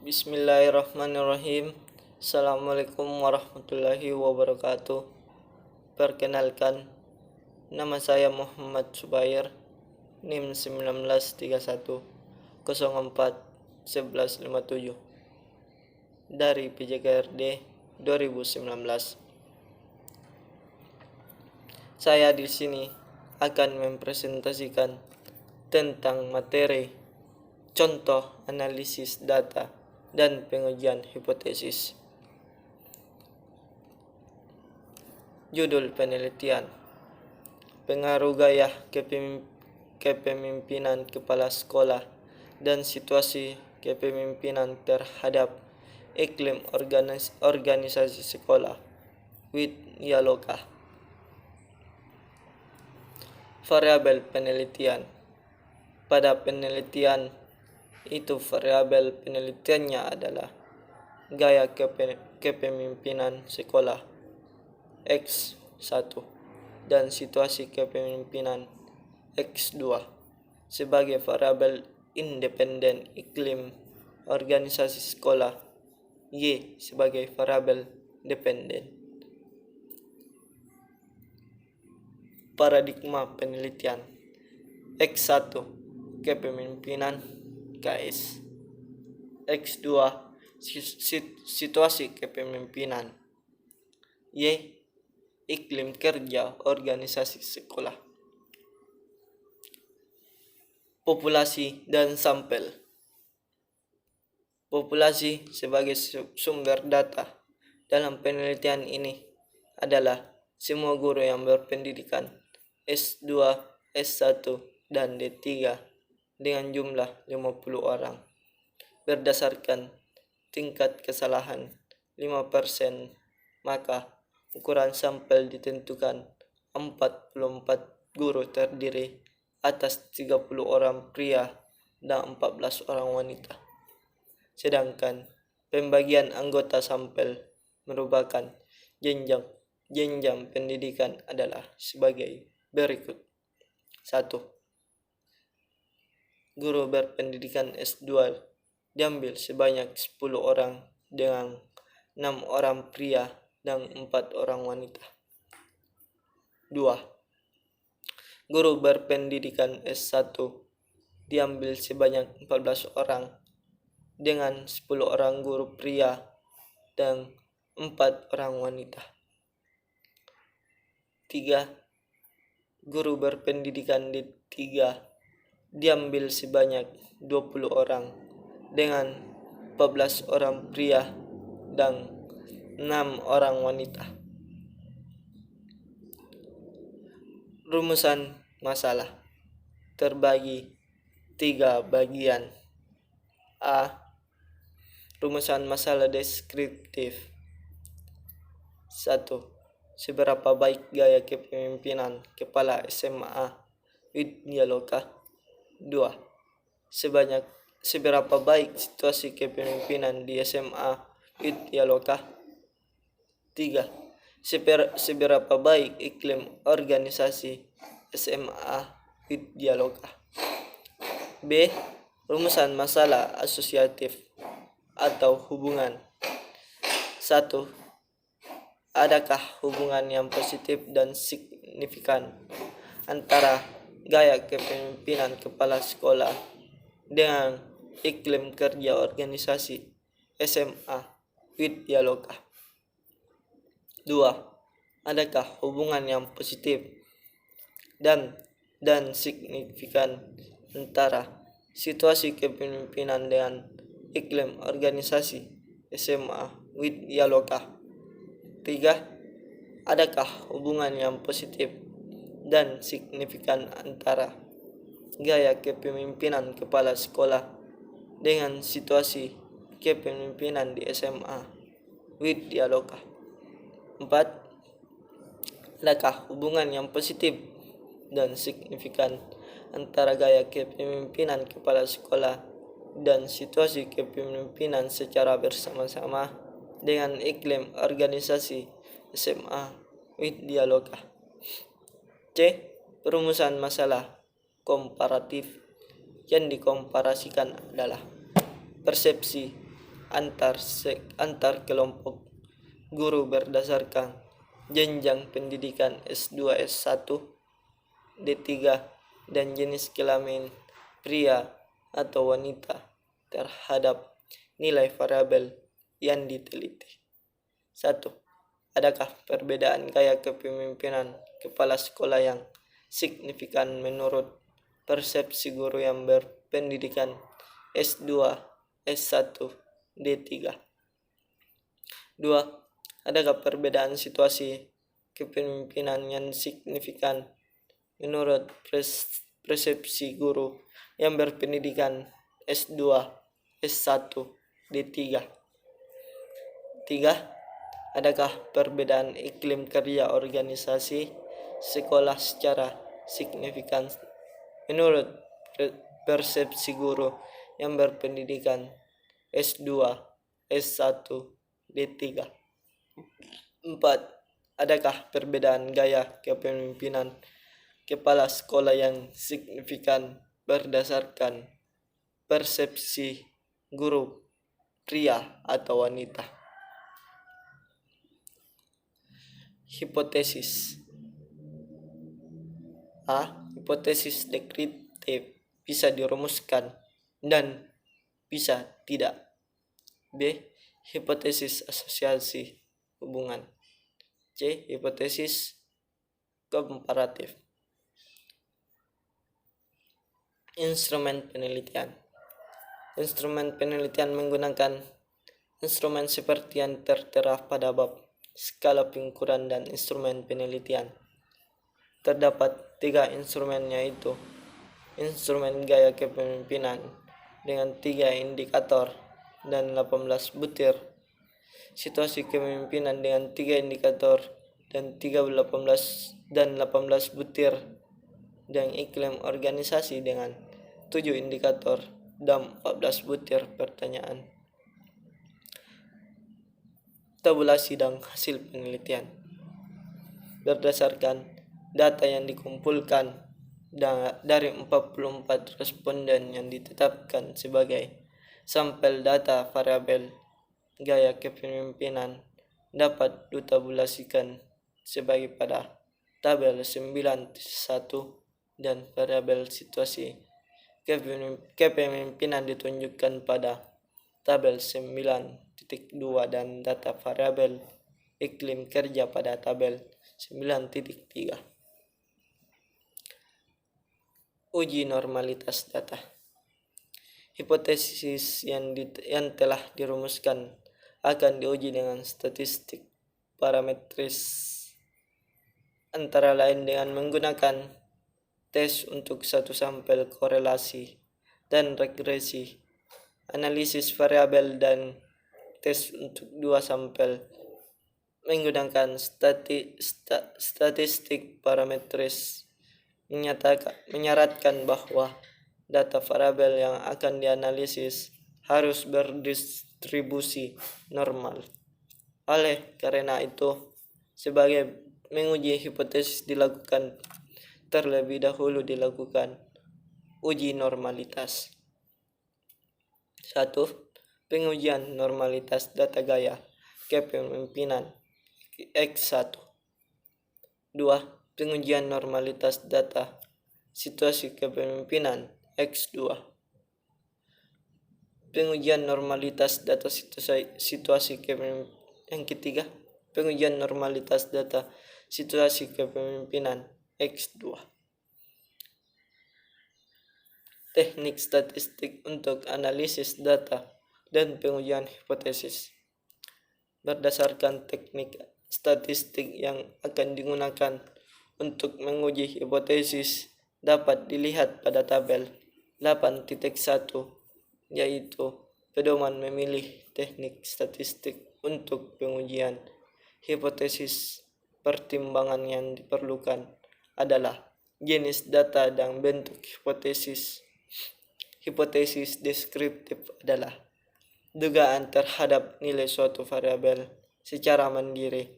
Bismillahirrahmanirrahim. Assalamualaikum warahmatullahi wabarakatuh. Perkenalkan, nama saya Muhammad Subair, NIM 1931 04 1157 dari PJKRD 2019. Saya di sini akan mempresentasikan tentang materi contoh analisis data dan pengujian hipotesis. Judul penelitian: pengaruh gaya kepemimpinan kepala sekolah dan situasi kepemimpinan terhadap iklim organisasi sekolah. Widyaloka. Variabel penelitian. Pada penelitian itu, variabel penelitiannya adalah gaya kepemimpinan sekolah X1 dan situasi kepemimpinan X2 sebagai variabel independen iklim organisasi sekolah, Y sebagai variabel dependen. Paradigma penelitian: X1 kepemimpinan KS, X2 situasi kepemimpinan, Y iklim kerja organisasi sekolah. Populasi dan sampel. Populasi sebagai sumber data dalam penelitian ini adalah semua guru yang berpendidikan S2, S1, dan D3 dengan jumlah 50 orang. Berdasarkan tingkat kesalahan 5%, maka ukuran sampel ditentukan 44 guru terdiri atas 30 orang pria dan 14 orang wanita. Sedangkan pembagian anggota sampel merupakan jenjang pendidikan adalah sebagai berikut. 1. Guru berpendidikan S2 diambil sebanyak 10 orang dengan 6 orang pria dan 4 orang wanita. 2. Guru berpendidikan S1 diambil sebanyak 14 orang dengan 10 orang guru pria dan 4 orang wanita. 3. Guru berpendidikan D3 diambil sebanyak 20 orang dengan 14 orang pria dan 6 orang wanita. Rumusan masalah terbagi 3 bagian. A. Rumusan masalah deskriptif. 1. Seberapa baik gaya kepemimpinan kepala SMA Widyaloka? 2. Seberapa baik situasi kepemimpinan di SMA Widyaloka? 3. Seberapa baik iklim organisasi SMA Widyaloka? B. Rumusan masalah asosiatif atau hubungan. 1. Adakah hubungan yang positif dan signifikan antara gaya kepemimpinan kepala sekolah dengan iklim kerja organisasi SMA Widyaloka? 2. Adakah hubungan yang positif dan signifikan antara situasi kepemimpinan dengan iklim organisasi SMA Widyaloka? 3. Adakah hubungan yang positif dan signifikan antara gaya kepemimpinan kepala sekolah dengan situasi kepemimpinan di SMA Widyaloka? 4. Adakah hubungan yang positif dan signifikan antara gaya kepemimpinan kepala sekolah dan situasi kepemimpinan secara bersama-sama dengan iklim organisasi SMA Widyaloka? C. Perumusan masalah komparatif. Yang dikomparasikan adalah persepsi antar kelompok guru berdasarkan jenjang pendidikan S2, S1, D3, dan jenis kelamin pria atau wanita terhadap nilai variabel yang diteliti. 1. Adakah perbedaan gaya kepemimpinan kepala sekolah yang signifikan menurut persepsi guru yang berpendidikan S2, S1, D3? 2. Adakah perbedaan situasi kepemimpinan yang signifikan menurut persepsi guru yang berpendidikan S2, S1, D3? 3. Adakah perbedaan iklim kerja organisasi sekolah secara signifikan menurut persepsi guru yang berpendidikan S2, S1, D3? 4. Adakah perbedaan gaya kepemimpinan kepala sekolah yang signifikan berdasarkan persepsi guru pria atau wanita? Hipotesis. A. Hipotesis deskriptif bisa dirumuskan dan bisa tidak. B. Hipotesis asosiasi hubungan. C. Hipotesis komparatif. Instrumen penelitian. Instrumen penelitian menggunakan instrumen seperti yang tertera pada bab skala pengukuran dan instrumen penelitian. Terdapat 3 instrumen, yaitu instrumen gaya kepemimpinan dengan 3 indikator dan 18 butir, situasi kepemimpinan dengan 3 indikator dan 18 butir, dan iklim organisasi dengan 7 indikator dan 14 butir pertanyaan. Tabulasi dan hasil penelitian. Berdasarkan data yang dikumpulkan dari 44 responden yang ditetapkan sebagai sampel data variabel gaya kepemimpinan dapat ditabulasikan sebagai pada tabel 9.1 dan variabel situasi kepemimpinan ditunjukkan pada tabel 9.2 dan data variabel iklim kerja pada tabel 9.3. Uji normalitas data. Hipotesis yang telah dirumuskan akan diuji dengan statistik parametris, antara lain dengan menggunakan tes untuk satu sampel korelasi dan regresi, analisis variabel, dan tes untuk 2 sampel menggunakan statistik parametris. Menyaratkan bahwa data variabel yang akan dianalisis harus berdistribusi normal. Oleh karena itu, sebagai menguji hipotesis dilakukan terlebih dahulu dilakukan uji normalitas. 1. Pengujian normalitas data gaya kepemimpinan X1. 2. Pengujian normalitas data situasi kepemimpinan X2. Pengujian normalitas data situasi kepemimpinan. Yang ketiga, pengujian normalitas data situasi kepemimpinan X2. Teknik statistik untuk analisis data dan pengujian hipotesis. Berdasarkan teknik statistik yang akan digunakan untuk menguji hipotesis dapat dilihat pada tabel 8.1, yaitu pedoman memilih teknik statistik untuk pengujian hipotesis. Pertimbangan yang diperlukan adalah jenis data dan bentuk hipotesis. Hipotesis deskriptif adalah dugaan terhadap nilai suatu variabel secara mandiri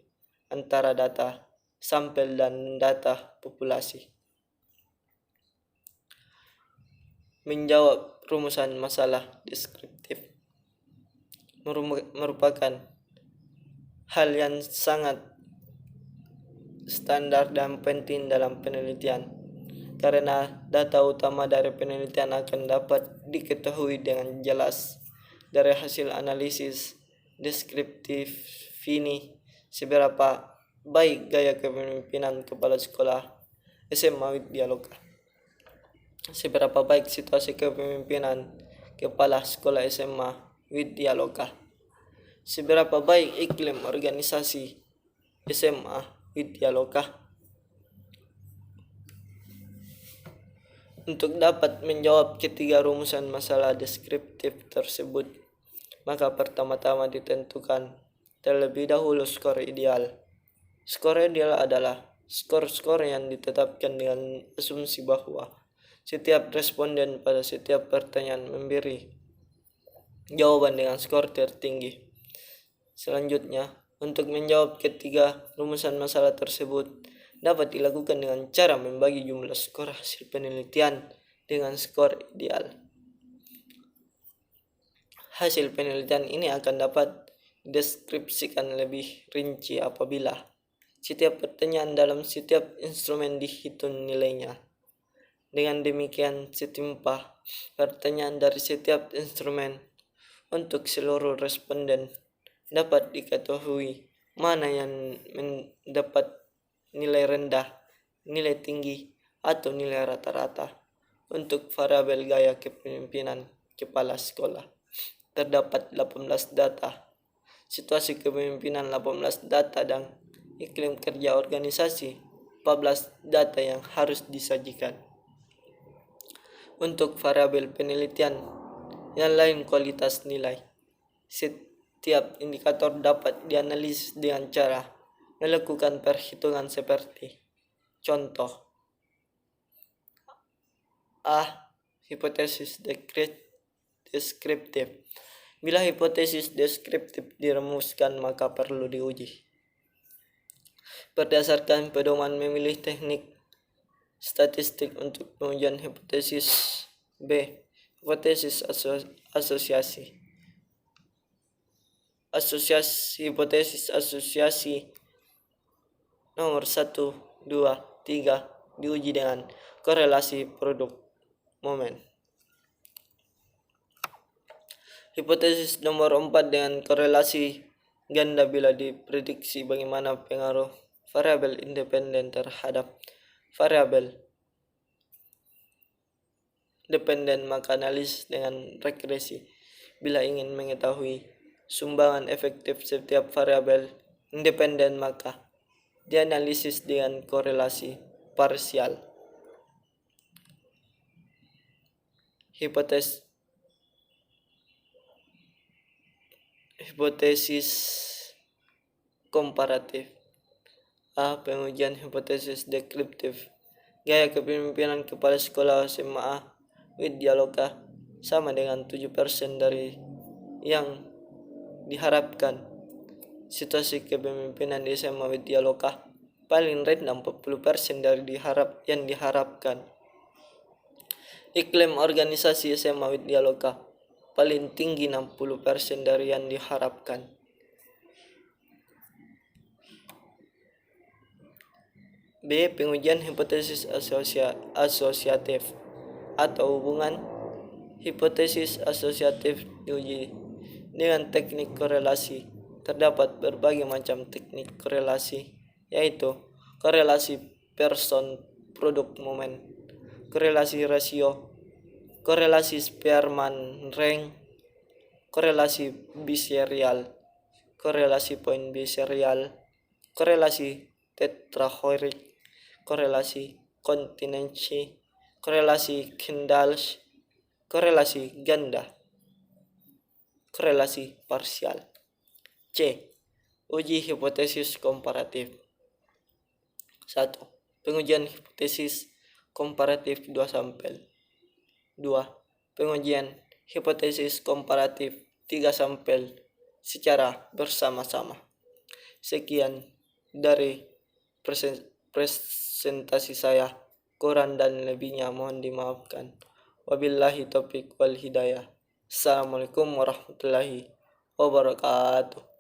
antara data sampel dan data populasi. Menjawab rumusan masalah deskriptif. merupakan hal yang sangat standar dan penting dalam penelitian, karena data utama dari penelitian akan dapat diketahui dengan jelas dari hasil analisis deskriptif ini. Seberapa baik gaya kepemimpinan kepala sekolah SMA Widya Loka. Seberapa baik situasi kepemimpinan kepala sekolah SMA Widya Loka. Seberapa baik iklim organisasi SMA Widya Loka. Untuk dapat menjawab ketiga rumusan masalah deskriptif tersebut, maka pertama-tama ditentukan terlebih dahulu skor ideal. Skor ideal adalah skor-skor yang ditetapkan dengan asumsi bahwa setiap responden pada setiap pertanyaan memberi jawaban dengan skor tertinggi. Selanjutnya, untuk menjawab ketiga rumusan masalah tersebut dapat dilakukan dengan cara membagi jumlah skor hasil penelitian dengan skor ideal. Hasil penelitian ini akan dapat dideskripsikan lebih rinci apabila setiap pertanyaan dalam setiap instrumen dihitung nilainya. Dengan demikian, setimpal pertanyaan dari setiap instrumen untuk seluruh responden dapat diketahui mana yang mendapat nilai rendah, nilai tinggi, atau nilai rata-rata. Untuk variabel gaya kepemimpinan kepala sekolah terdapat 18 data, situasi kepemimpinan 18 data, dan iklim kerja organisasi 14 data yang harus disajikan. Untuk variabel penelitian yang lain kualitas nilai, setiap indikator dapat dianalisis dengan cara melakukan perhitungan seperti contoh A. Hipotesis deskriptif. Bila hipotesis deskriptif dirumuskan, maka perlu diuji berdasarkan pedoman memilih teknik statistik untuk pengujian hipotesis. B. Hipotesis asosiasi. Hipotesis asosiasi nomor 1, 2, 3 diuji dengan korelasi produk momen. Hipotesis nomor 4 dengan korelasi ganda bila diprediksi bagaimana pengaruh variabel independen terhadap variabel dependen, maka analisis dengan regresi. Bila ingin mengetahui sumbangan efektif setiap variabel independen, maka dianalisis dengan korelasi parsial. Hipotesis komparatif. A. Pengujian hipotesis deskriptif. Gaya kepemimpinan kepala sekolah SMA Widya Loka sama dengan 7% dari yang diharapkan. Situasi kepemimpinan di SMA Widya Loka paling rendah 40% dari yang diharapkan. Iklim organisasi SMA Widya Loka paling tinggi 60% dari yang diharapkan. B. Pengujian hipotesis asosiatif atau hubungan. Hipotesis asosiatif diuji dengan teknik korelasi. Terdapat berbagai macam teknik korelasi, yaitu korelasi person produk momen, korelasi rasio, korelasi Spearman-Rank, korelasi biserial, korelasi point biserial, korelasi tetraheroic, korelasi kontinensi, korelasi Kendall, korelasi ganda, korelasi parsial. C. Uji hipotesis komparatif. 1. Pengujian hipotesis komparatif 2 sampel. 2. Pengujian hipotesis komparatif 3 sampel secara bersama-sama. Sekian dari presentasi saya. Kurang dan lebihnya mohon dimaafkan. Wabillahi taufiq wal hidayah. Assalamualaikum warahmatullahi wabarakatuh.